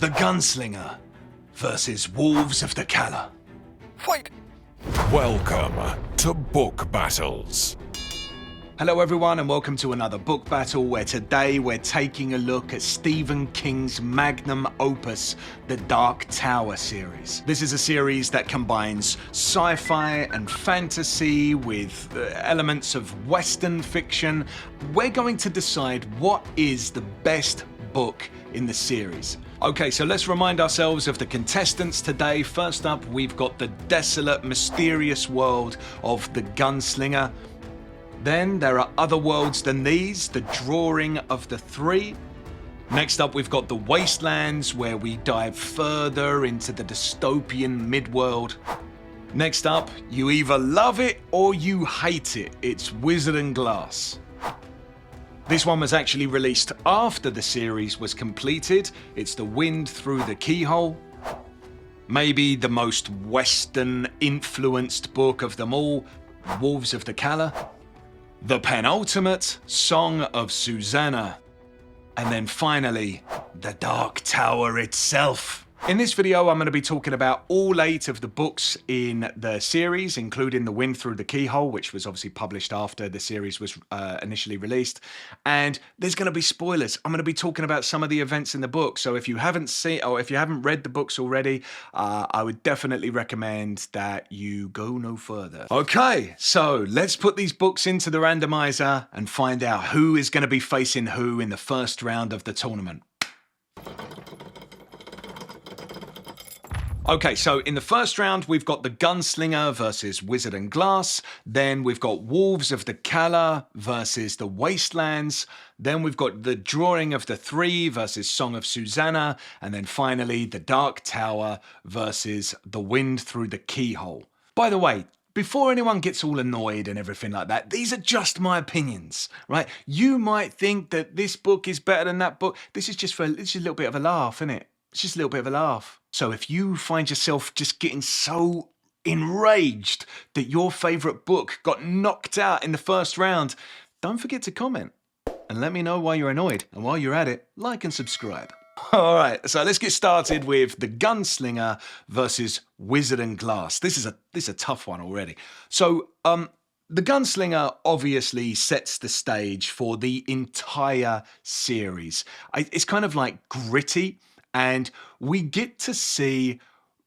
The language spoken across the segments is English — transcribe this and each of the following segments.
The Gunslinger versus Wolves of the Cala. Fight! Welcome to Book Battles. Hello everyone and welcome to another book battle where today we're taking a look at Stephen King's magnum opus, the Dark Tower series. This is a series that combines sci-fi and fantasy with elements of Western fiction. We're going to decide what is the best book in the series. Okay, so let's remind ourselves of the contestants today. First up, we've got the desolate, mysterious world of the Gunslinger. Then there are other worlds than these, the drawing of the three. Next up, we've got the wastelands, where we dive further into the dystopian midworld. Next up, you either love it or you hate it. It's Wizard and Glass. This one was actually released after the series was completed. It's The Wind Through the Keyhole. Maybe the most Western-influenced book of them all, Wolves of the Cala. The penultimate, Song of Susanna. And then finally, the Dark Tower itself. In this video, I'm going to be talking about all 8 of the books in the series, including The Wind Through the Keyhole, which was obviously published after the series was initially released. And there's going to be spoilers. I'm going to be talking about some of the events in the book. So if you haven't seen, or if you haven't read the books already, I would definitely recommend that you go no further. Okay, so let's put these books into the randomizer and find out who is going to be facing who in the first round of the tournament. Okay, so in the first round, we've got the Gunslinger versus Wizard and Glass. Then we've got Wolves of the Cala versus the Wastelands. Then we've got the Drawing of the Three versus Song of Susanna. And then finally, the Dark Tower versus The Wind Through the Keyhole. By the way, before anyone gets all annoyed and everything like that, these are just my opinions, right? You might think that this book is better than that book. This is just a little bit of a laugh, isn't it? It's just a little bit of a laugh. So if you find yourself just getting so enraged that your favourite book got knocked out in the first round, don't forget to comment and let me know why you're annoyed. And while you're at it, like and subscribe. All right, so let's get started with the Gunslinger versus Wizard and Glass. This is a tough one already. So the Gunslinger obviously sets the stage for the entire series. It's kind of like gritty. And we get to see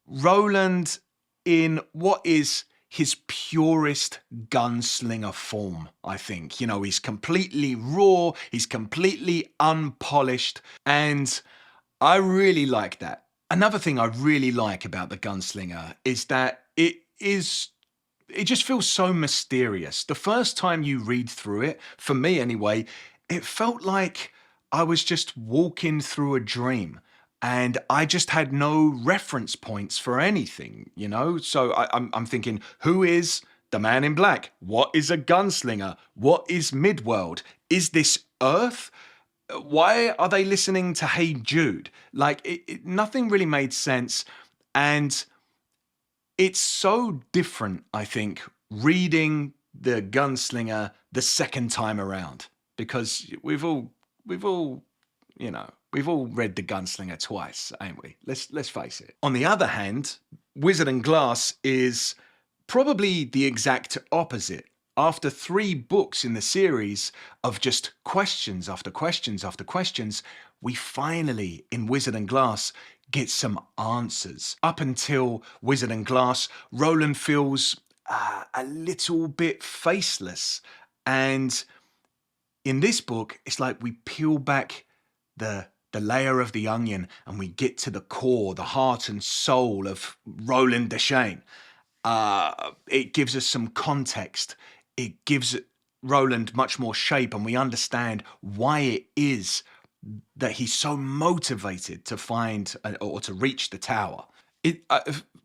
Roland in what is his purest gunslinger form, I think. You know, he's completely raw, he's completely unpolished, and I really like that. Another thing I really like about the Gunslinger is that it just feels so mysterious. The first time you read through it, for me anyway, it felt like I was just walking through a dream. And I just had no reference points for anything, you know? So I'm thinking, who is the man in black? What is a gunslinger? What is Midworld? Is this Earth? Why are they listening to Hey Jude? Like, nothing really made sense. And it's so different, I think, reading the Gunslinger the second time around. Because we've all, you know, we've all read The Gunslinger twice, ain't we? Let's face it. On the other hand, Wizard and Glass is probably the exact opposite. After 3 books in the series of just questions after questions after questions, we finally, in Wizard and Glass, get some answers. Up until Wizard and Glass, Roland feels a little bit faceless. And in this book, it's like we peel back the layer of the onion and we get to the core, the heart and soul of Roland Deschain. It gives us some context. It gives Roland much more shape, and we understand why it is that he's so motivated to find or to reach the tower.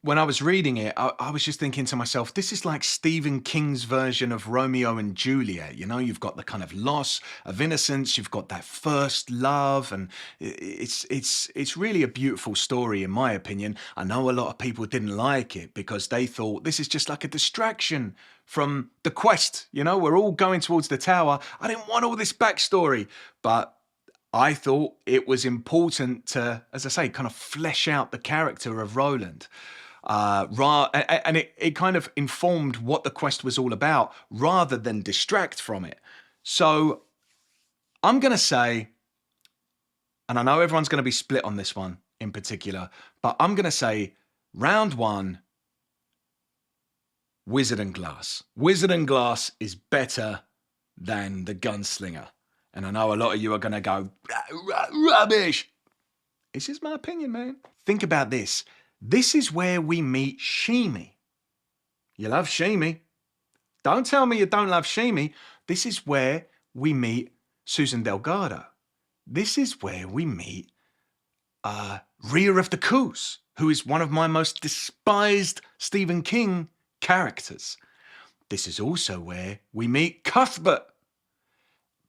When I was reading it, I was just thinking to myself, this is like Stephen King's version of Romeo and Juliet. You know, you've got the kind of loss of innocence, you've got that first love, and it's really a beautiful story, in my opinion. I know a lot of people didn't like it because they thought this is just like a distraction from the quest. You know, we're all going towards the tower. I didn't want all this backstory, but I thought it was important to, as I say, kind of flesh out the character of Roland. And it kind of informed what the quest was all about rather than distract from it. So I'm going to say, and I know everyone's going to be split on this one in particular, but I'm going to say round one, Wizard and Glass. Wizard and Glass is better than the Gunslinger. And I know a lot of you are going to go, rubbish. It's just my opinion, man. Think about this. This is where we meet Sheemy. You love Sheemy. Don't tell me you don't love Sheemy. This is where we meet Susan Delgado. This is where we meet Rear of the Coos, who is one of my most despised Stephen King characters. This is also where we meet Cuthbert,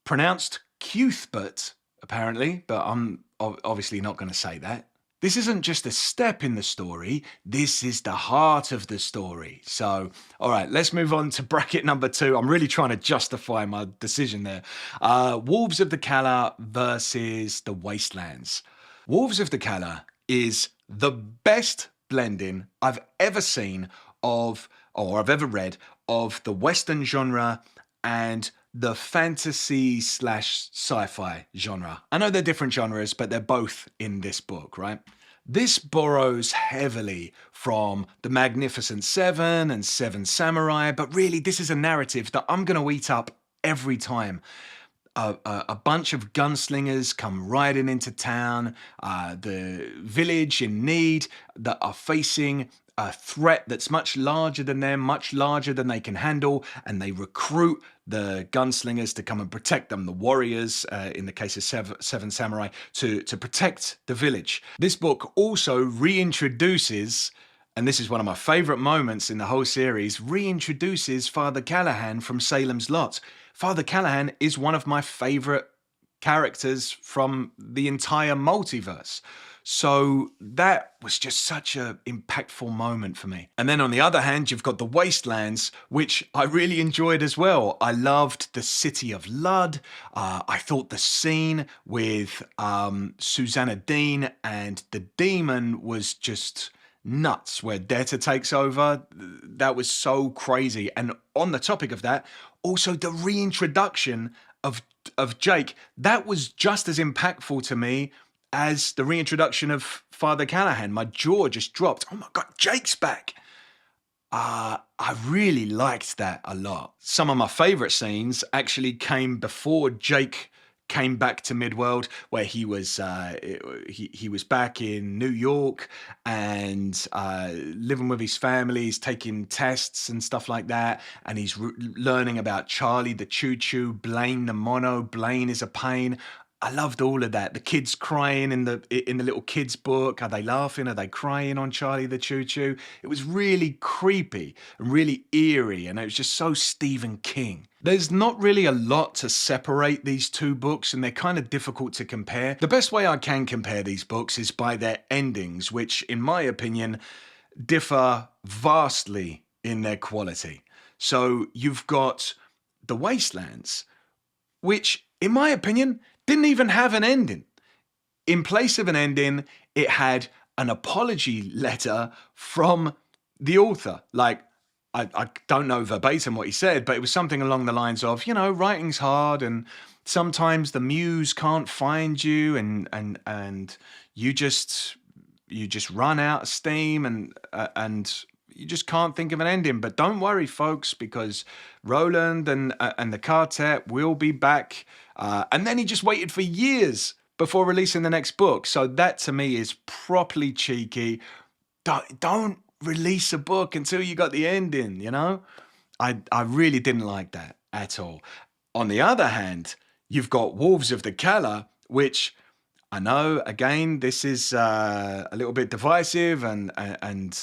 pronounced Cuthbert, apparently, but I'm obviously not going to say that. This isn't just a step in the story, this is the heart of the story. So, all right, let's move on to bracket number 2. I'm really trying to justify my decision there. Wolves of the Cala versus the Wastelands. Wolves of the Cala is the best blending I've ever seen of, or I've ever read, of the Western genre and the fantasy / sci-fi genre. I know they're different genres, but they're both in this book, right? This borrows heavily from The Magnificent Seven and Seven Samurai, but really this is a narrative that I'm going to eat up every time. A bunch of gunslingers come riding into town, the village in need that are facing a threat that's much larger than them, much larger than they can handle, and they recruit the gunslingers to come and protect them, the warriors, in the case of Seven Samurai, to protect the village. This book also reintroduces, and this is one of my favourite moments in the whole series, reintroduces Father Callahan from Salem's Lot. Father Callahan is one of my favourite characters from the entire multiverse. So that was just such an impactful moment for me. And then on the other hand, you've got the Wastelands, which I really enjoyed as well. I loved the City of Lud. I thought the scene with Susanna Dean and the demon was just nuts, where Deta takes over. That was so crazy. And on the topic of that, also the reintroduction of Jake, that was just as impactful to me as the reintroduction of Father Callahan. My jaw just dropped. Oh my God, Jake's back. I really liked that a lot. Some of my favorite scenes actually came before Jake came back to Midworld, where he was back in New York and living with his family. He's taking tests and stuff like that, and he's learning about Charlie the Choo Choo, Blaine the Mono. Blaine is a pain. I loved all of that. The kids crying in the little kids book. Are they laughing? Are they crying on Charlie the Choo Choo? It was really creepy and really eerie, and it was just so Stephen King. There's not really a lot to separate these two books, and they're kind of difficult to compare. The best way I can compare these books is by their endings, which, in my opinion, differ vastly in their quality. So you've got The Wastelands, which, in my opinion, didn't even have an ending. In place of an ending, it had an apology letter from the author. Like, I don't know verbatim what he said, but it was something along the lines of, you know, writing's hard and sometimes the muse can't find you and you just run out of steam and you just can't think of an ending. But don't worry, folks, because Roland and the quartet will be back. And then he just waited for years before releasing the next book. So that to me is properly cheeky. Don't release a book until you got the ending, you know? I really didn't like that at all. On the other hand, you've got Wolves of the Cala, which I know, again, this is a little bit divisive and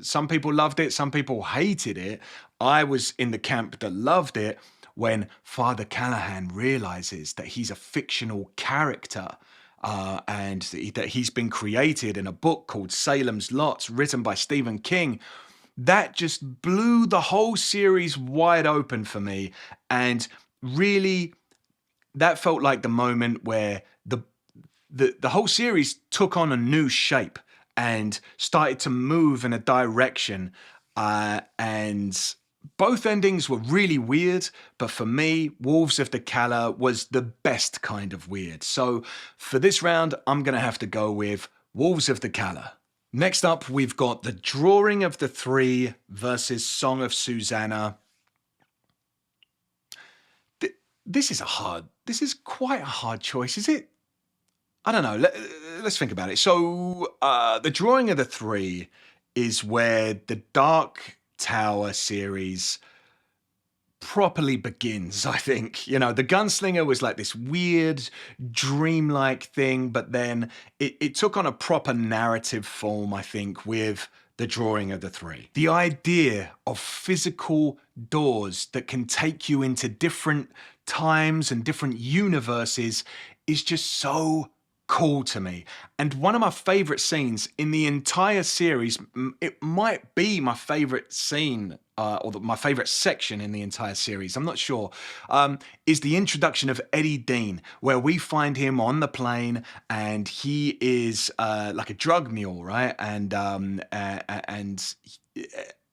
some people loved it, some people hated it. I was in the camp that loved it when Father Callahan realizes that he's a fictional character and that he's been created in a book called Salem's Lot, written by Stephen King. That just blew the whole series wide open for me, and really that felt like the moment where the the whole series took on a new shape and started to move in a direction. And both endings were really weird, but for me, Wolves of the Cala was the best kind of weird. So for this round, I'm going to have to go with Wolves of the Cala. Next up, we've got The Drawing of the Three versus Song of Susanna. This is quite a hard choice, is it? I don't know. Let's think about it. So The Drawing of the Three is where the Dark Tower series properly begins, I think. You know, the Gunslinger was like this weird, dreamlike thing, but then it took on a proper narrative form, I think, with The Drawing of the Three. The idea of physical doors that can take you into different times and different universes is just so cool to me. And one of my favorite scenes in the entire series, it might be my favorite scene or my favorite section in the entire series, I'm not sure, is the introduction of Eddie Dean, where we find him on the plane and he is like a drug mule, right? And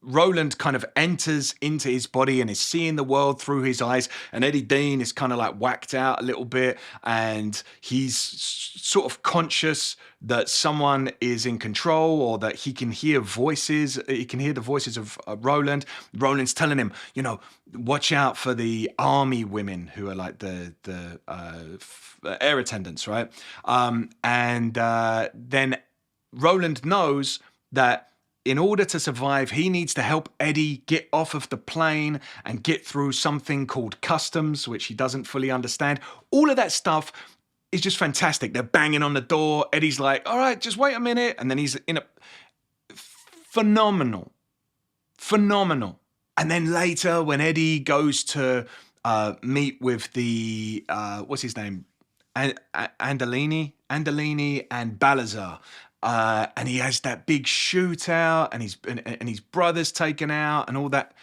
Roland kind of enters into his body and is seeing the world through his eyes, and Eddie Dean is kind of like whacked out a little bit, and he's sort of conscious that someone is in control, or that he can hear voices. He can hear the voices of Roland. Roland's telling him, you know, watch out for the army women who are like the air attendants, right? Then Roland knows that in order to survive, he needs to help Eddie get off of the plane and get through something called customs, which he doesn't fully understand. All of that stuff is just fantastic. They're banging on the door. Eddie's like, all right, just wait a minute. And then he's in a phenomenal. And then later when Eddie goes to meet with the, what's his name? Andolini and Balazar. And he has that big shootout, and his brother's taken out, and all that.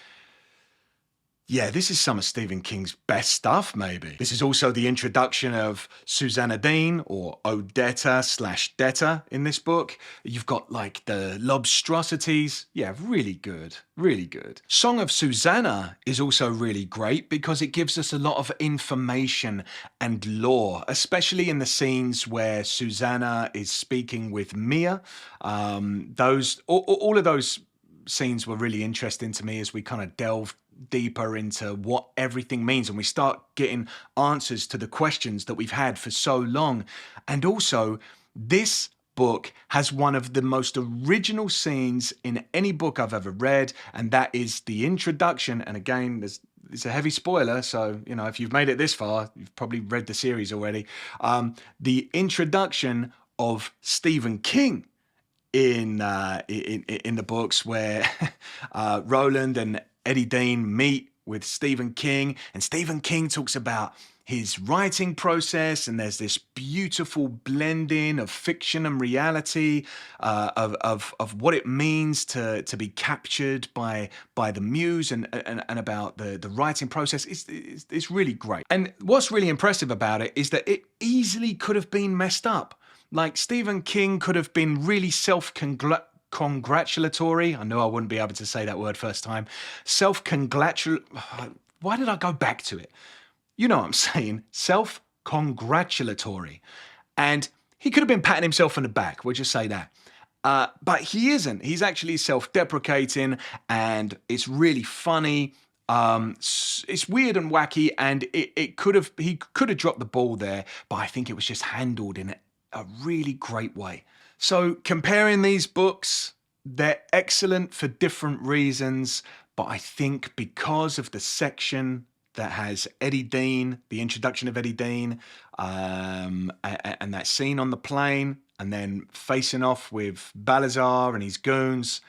Yeah, this is some of Stephen King's best stuff, maybe. This is also the introduction of Susanna Dean, or Odetta/Detta in this book. You've got like the lobstrosities. Yeah, really good, really good. Song of Susanna is also really great because it gives us a lot of information and lore, especially in the scenes where Susanna is speaking with Mia. All of those scenes were really interesting to me as we kind of delved deeper into what everything means, and we start getting answers to the questions that we've had for so long. And also, this book has one of the most original scenes in any book I've ever read, and that is the introduction. And again, it's a heavy spoiler, so you know, if you've made it this far, you've probably read the series already. The introduction of Stephen King in the books, where Roland and Eddie Dean meet with Stephen King, and Stephen King talks about his writing process, and there's this beautiful blending of fiction and reality, of what it means to be captured by the muse, and about the writing process. It's really great. And what's really impressive about it is that it easily could have been messed up. Like, Stephen King could have been really self-congratulatory. I knew I wouldn't be able to say that word first time. Why did I go back to it? You know what I'm saying. Self-congratulatory. And he could have been patting himself on the back. We'll just say that. But he isn't. He's actually self-deprecating, and it's really funny. It's weird and wacky, and he could have dropped the ball there, but I think it was just handled in a really great way. So comparing these books, they're excellent for different reasons, but I think because of the section that has Eddie Dean, the introduction of Eddie Dean, and that scene on the plane, and then facing off with Balazar and his goons,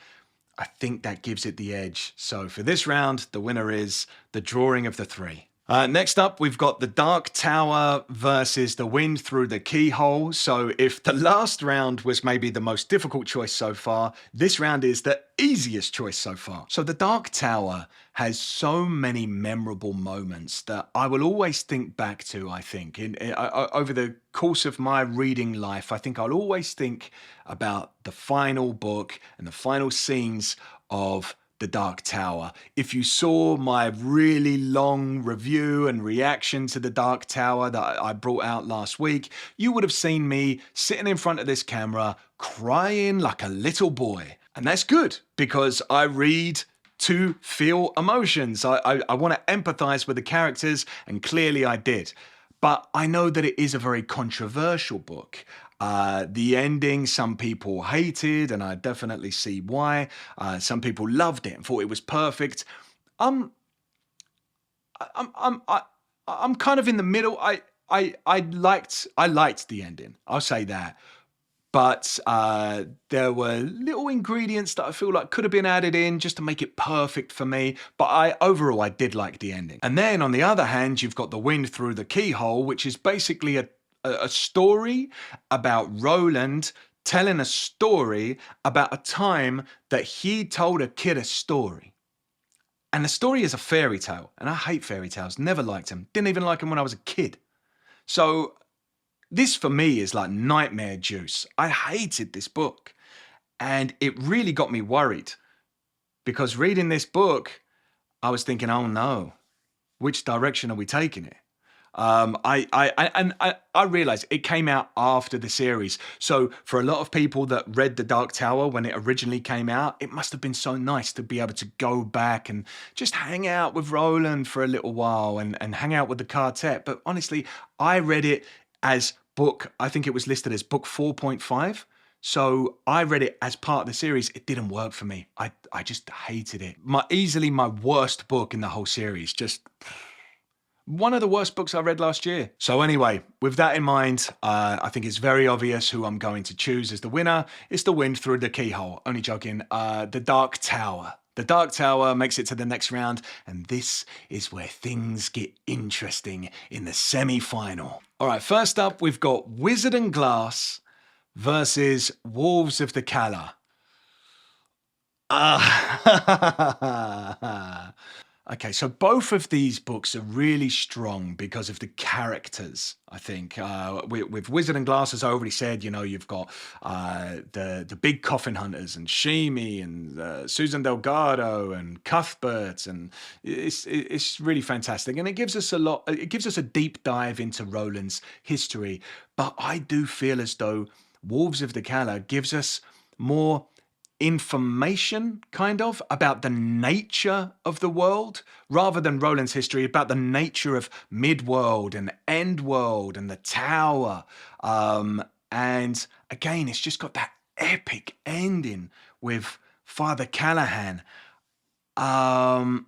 I think that gives it the edge. So for this round, the winner is The Drawing of the Three. Next up, we've got The Dark Tower versus The Wind Through the Keyhole. So if the last round was maybe the most difficult choice so far, this round is the easiest choice so far. So The Dark Tower has so many memorable moments that I will always think back to, I think. Over the course of my reading life, I think I'll always think about the final book and the final scenes of The Dark Tower. If you saw my really long review and reaction to The Dark Tower that I brought out last week, you would have seen me sitting in front of this camera crying like a little boy. And that's good because I read to feel emotions. I want to empathize with the characters, and clearly I did. But I know that it is a very controversial book. The ending, some people hated, and I definitely see why. Some people loved it and thought it was perfect. I'm kind of in the middle. I liked the ending. I'll say that. But there were little ingredients that I feel like could have been added in just to make it perfect for me. But overall, I did like the ending. And then on the other hand, you've got The Wind Through the Keyhole, which is basically a story about Roland telling a story about a time that he told a kid a story. And the story is a fairy tale. And I hate fairy tales. Never liked them. Didn't even like them when I was a kid. So this for me is like nightmare juice. I hated this book. And it really got me worried. Because reading this book, I was thinking, oh no, which direction are we taking it? I realized it came out after the series. So for a lot of people that read The Dark Tower when it originally came out, it must have been so nice to be able to go back and just hang out with Roland for a little while and hang out with the quartet. But honestly, I read it as book, I think it was listed as book 4.5. So I read it as part of the series. It didn't work for me. I just hated it. Easily my worst book in the whole series. Just one of the worst books I read last year. So anyway, with that in mind, I think it's very obvious who I'm going to choose as the winner. It's The Wind Through the Keyhole. Only joking. The Dark Tower. The Dark Tower makes it to the next round, and this is where things get interesting in the semi-final. All right, first up, we've got Wizard and Glass versus Wolves of the Cala. Okay, so both of these books are really strong because of the characters, I think. With Wizard and Glass, as I already said, you know, you've got the big coffin hunters and Shimi and Susan Delgado and Cuthbert, and it's really fantastic. And it gives us a deep dive into Roland's history. But I do feel as though Wolves of the Cala gives us more information, kind of, about the nature of the world, rather than Roland's history, about the nature of Midworld and Endworld and the Tower. And again, it's just got that epic ending with Father Callahan. I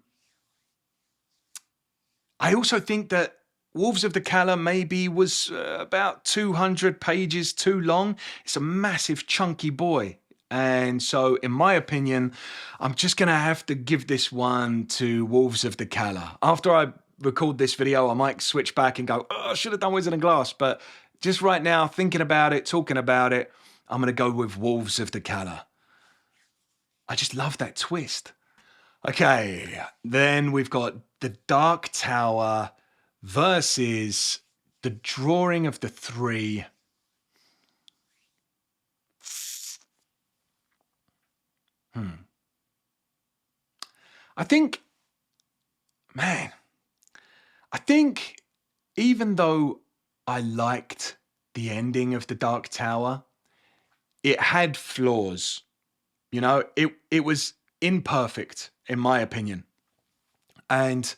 also think that Wolves of the Cala maybe was about 200 pages too long. It's a massive, chunky boy. And so, in my opinion, I'm just going to have to give this one to Wolves of the Cala. After I record this video, I might switch back and go, oh, I should have done Wizard and Glass. But just right now, thinking about it, talking about it, I'm going to go with Wolves of the Cala. I just love that twist. Okay, then we've got The Dark Tower versus The Drawing of the Three. I think even though I liked the ending of The Dark Tower, it had flaws. You know, it was imperfect, in my opinion. And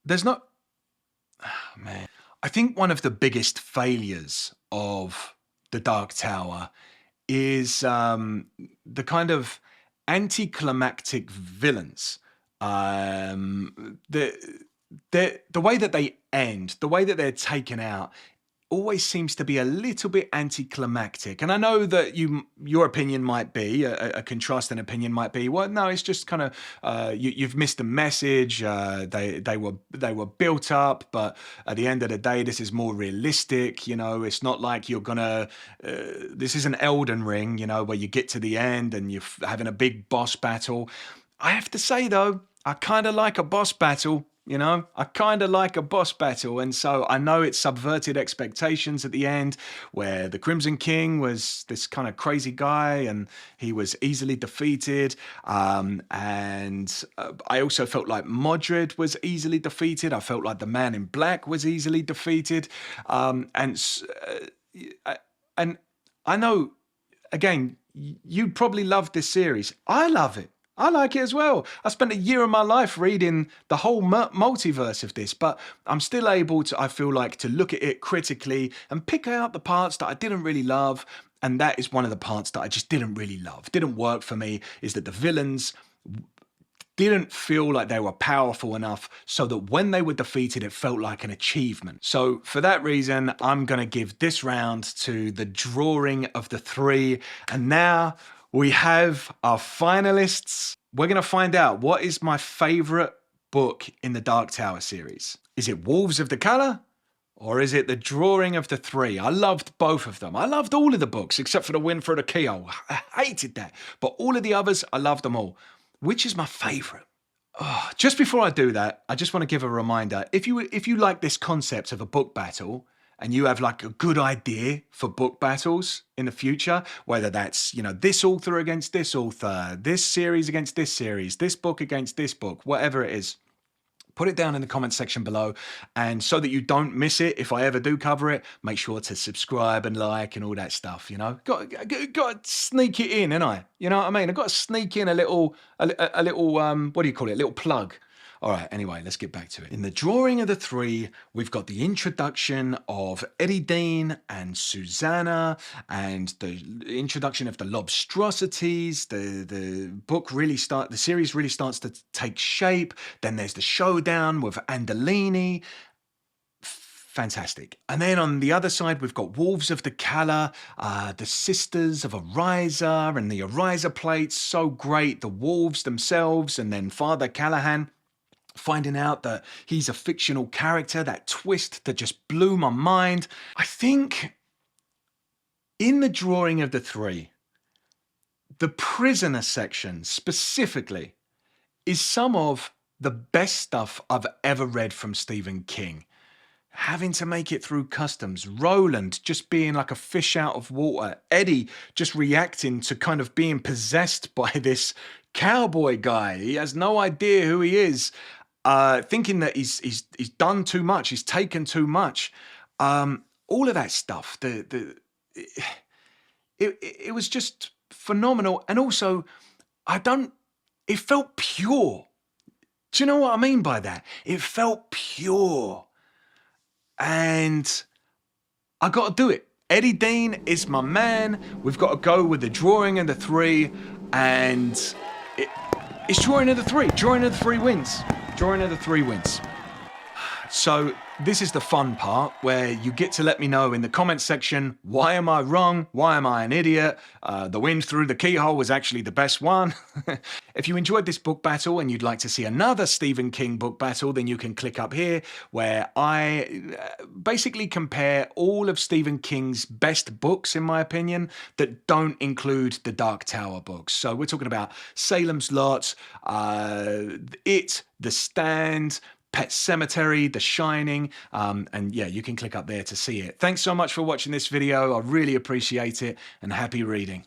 there's not... Oh, man. I think one of the biggest failures of The Dark Tower is the kind of anticlimactic villains. The way that they end, the way that they're taken out, always seems to be a little bit anticlimactic. And I know that your opinion might be, a contrasting opinion might be, well, no, it's just kind of you've missed the message. They were built up, but at the end of the day, this is more realistic. You know, it's not like you're gonna. This isn't Elden Ring, you know, where you get to the end and you're having a big boss battle. I have to say though, I kind of like a boss battle. You know, I kind of like a boss battle. And so I know it subverted expectations at the end, where the Crimson King was this kind of crazy guy and he was easily defeated. And I also felt like Modred was easily defeated. I felt like the Man in Black was easily defeated. And I know, again, you'd probably love this series. I love it. I like it as well. I spent a year of my life reading the whole multiverse of this, but I'm still able to, I feel like, to look at it critically and pick out the parts that I didn't really love. And that is one of the parts that I just didn't really love. Didn't work for me, is that the villains didn't feel like they were powerful enough so that when they were defeated, it felt like an achievement. So for that reason, I'm going to give this round to the drawing of the three. And now we have our finalists. We're going to find out what is my favorite book in the Dark Tower series. Is it Wolves of the Cala? Or is it the drawing of the three? I loved both of them. I loved all of the books except for the Win Through the Keyhole. I hated that. But all of the others, I loved them all. Which is my favorite? Oh, just before I do that, I just want to give a reminder. If you like this concept of a book battle, and you have like a good idea for book battles in the future, whether that's, you know, this author against this author, this series against this series, this book against this book, whatever it is, put it down in the comment section below. And so that you don't miss it, if I ever do cover it, make sure to subscribe and like and all that stuff, you know. Got to sneak it in, ain't I? You know what I mean? I've got to sneak in a little, what do you call it? A little plug. All right, anyway, let's get back to it. In the drawing of the three, we've got the introduction of Eddie Dean and Susanna, and the introduction of the Lobstrosities. The series really starts to take shape. Then there's the showdown with Andalini. Fantastic. And then on the other side, we've got Wolves of the Cala, the Sisters of Ariza, and the Ariza plates. So great. The Wolves themselves, and then Father Callahan finding out that he's a fictional character, that twist that just blew my mind. I think in the drawing of the three, the prisoner section specifically is some of the best stuff I've ever read from Stephen King. Having to make it through customs, Roland just being like a fish out of water, Eddie just reacting to kind of being possessed by this cowboy guy. He has no idea who he is. Thinking that he's done too much, he's taken too much, all of that stuff. It was just phenomenal, and also it felt pure. Do you know what I mean by that? It felt pure, and I got to do it. Eddie Dean is my man. We've got to go with the drawing of the three, and it's drawing of the three. Drawing of the three wins. Drawing of the three wins. So this is the fun part where you get to let me know in the comment section, why am I wrong? Why am I an idiot? The Wind Through the Keyhole was actually the best one. If you enjoyed this book battle and you'd like to see another Stephen King book battle, then you can click up here where I basically compare all of Stephen King's best books, in my opinion, that don't include the Dark Tower books. So we're talking about Salem's Lot, It, The Stand, Pet Sematary, The Shining, and yeah, you can click up there to see it. Thanks so much for watching this video. I really appreciate it, and happy reading.